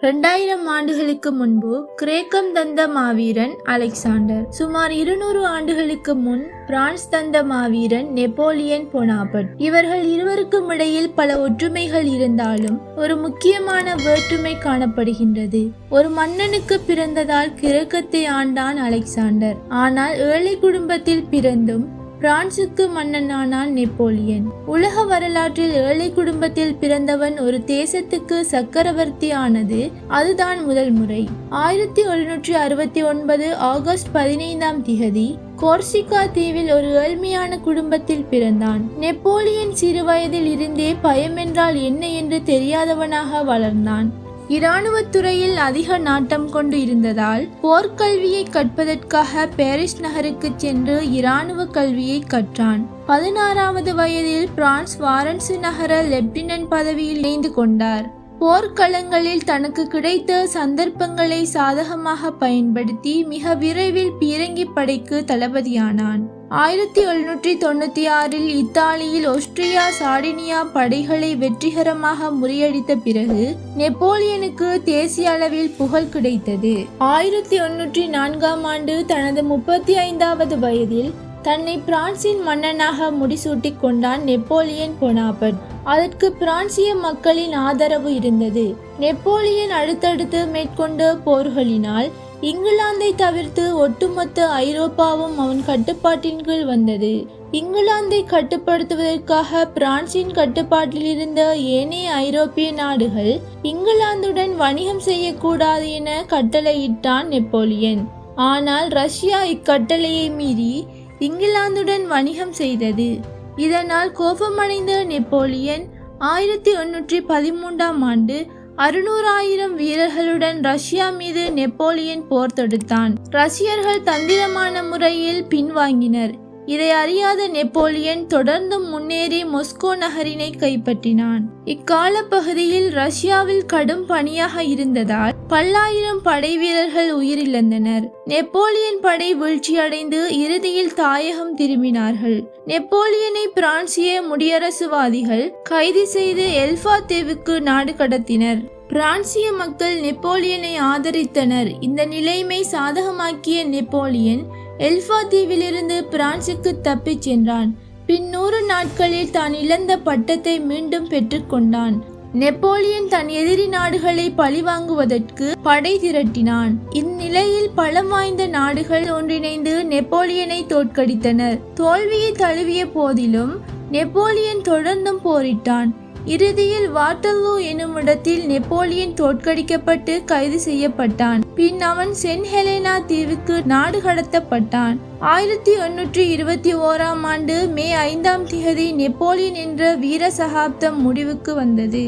2000 ஆண்டுகளுக்கு முன்பு கிரேக்கம் தந்த மாவீரன் அலெக்சாண்டர். சுமார் 200 ஆண்டுகளுக்கு முன் பிரான்ஸ் தந்த மாவீரன் நெப்போலியன் போனாபர்ட். இவர்கள் இருவருக்கும் இடையில் பல ஒற்றுமைகள் இருந்தாலும் ஒரு முக்கியமான வேற்றுமை காணப்படுகின்றது. ஒரு மன்னனுக்கு பிறந்ததால் கிரேக்கத்தை ஆண்டான் அலெக்சாண்டர். ஆனால் ஏழை குடும்பத்தில் பிறந்தும் பிரான்சுக்கு மன்னனானான் நெப்போலியன். உலக வரலாற்றில் ஏழை குடும்பத்தில் பிறந்தவன் ஒரு தேசத்துக்கு சக்கரவர்த்தி ஆனது அதுதான் முதல் முறை. 1769 ஆகஸ்ட் 15 கோர்சிகா தீவில் ஒரு ஏழ்மையான குடும்பத்தில் பிறந்தான். நெப்போலியன் சிறு வயதில் இருந்தே பயம் என்றால் என்ன என்று தெரியாதவனாக வளர்ந்தான். இராணுவத்துறையில் அதிக நாட்டம் கொண்டு இருந்ததால் போர்க்கல்வியை கற்பதற்காக பாரிஸ் நகருக்கு சென்று இராணுவ கல்வியை கற்றான். 16வது வயதில் பிரான்ஸ் வாரன்சு நகர லெப்டினன்ட் பதவியில் இணைந்து கொண்டார். போர்க்களங்களில் தனக்கு கிடைத்த சந்தர்ப்பங்களை சாதகமாக பயன்படுத்தி மிக விரைவில் பீரங்கி படைக்கு தளபதியானான். 1796 இத்தாலியில் ஆஸ்திரியா சார்டினியா படைகளை வெற்றிகரமாக முறியடித்த பிறகு நெப்போலியனுக்கு தேசிய அளவில் புகழ் கிடைத்தது. 1804 தனது 35வது வயதில் தன்னை பிரான்சின் மன்னனாக முடிசூட்டிக் கொண்டான் நெப்போலியன் போனாபர்ட். அதற்கு பிரான்சிய மக்களின் ஆதரவு இருந்தது. நெப்போலியன் அடுத்தடுத்து மேற்கொண்ட போர்களினால் இங்கிலாந்தை தவிர்த்து ஒட்டுமொத்த ஐரோப்பாவும் அவன் கட்டுப்பாட்டின் கீழ் வந்தது. இங்கிலாந்தை கட்டுப்படுத்துவதற்காக பிரான்சின் கட்டுப்பாட்டில் இருந்த ஏனைய ஐரோப்பிய நாடுகள் இங்கிலாந்துடன் வணிகம் செய்யக்கூடாது என கட்டளையிட்டான் நெப்போலியன். ஆனால் ரஷ்யா இக்கட்டளையை மீறி இங்கிலாந்துடன் வணிகம் செய்தது. இதனால் கோபமடைந்த நெப்போலியன் 1813 600,000 வீரர்களுடன் ரஷ்யா மீது நெப்போலியன் போர் தொடுத்தான். ரஷ்யர்கள் தந்திரமான முறையில் பின்வாங்கினர். இதை அறியாத நெப்போலியன் தொடர்ந்து முன்னேறி மொஸ்கோ நகரினை கைப்பற்றினான். இக்கால பகுதியில் ரஷ்யாவில் கடும் பனியாக இருந்ததால் பல்லாயிரம் படை வீரர்கள் உயிரிழந்தனர். நெப்போலியன் படை வீழ்ச்சியடைந்து இறுதியில் தாயகம் திரும்பினார்கள். நெப்போலியனை பிரான்சிய முடியரசுவாதிகள் கைது செய்து எல்பா தீவுக்கு நாடு கடத்தினர். பிரான்சிய மக்கள் நெப்போலியனை ஆதரித்தனர். இந்த நிலைமை சாதகமாக்கிய நெப்போலியன் எல்பா தீவிலிருந்து பிரான்சுக்கு தப்பிச் சென்றான். பின் 100 நாட்களில் தான் இழந்த பட்டத்தை மீண்டும் பெற்றுக்கொண்டான். நெப்போலியன் தன் எதிரி நாடுகளை பழிவாங்குவதற்கு படை திரட்டினான். இந்நிலையில் பலம் வாய்ந்த நாடுகள் ஒன்றிணைந்து நெப்போலியனை தோற்கடித்தனர். தோல்வியை தழுவிய போதிலும் நெப்போலியன் தொடர்ந்தும் போரிட்டான். இறுதியில் வாட்டர்லூ எனும் இடத்தில் நெப்போலியன் தோற்கடிக்கப்பட்டு கைது செய்யப்பட்டான். பின் அவன் சென்ட் ஹெலேனா தீவுக்கு நாடு கடத்தப்பட்டான். 1821 மே 5 நெப்போலியன் என்ற வீர சகாப்தம் முடிவுக்கு வந்தது.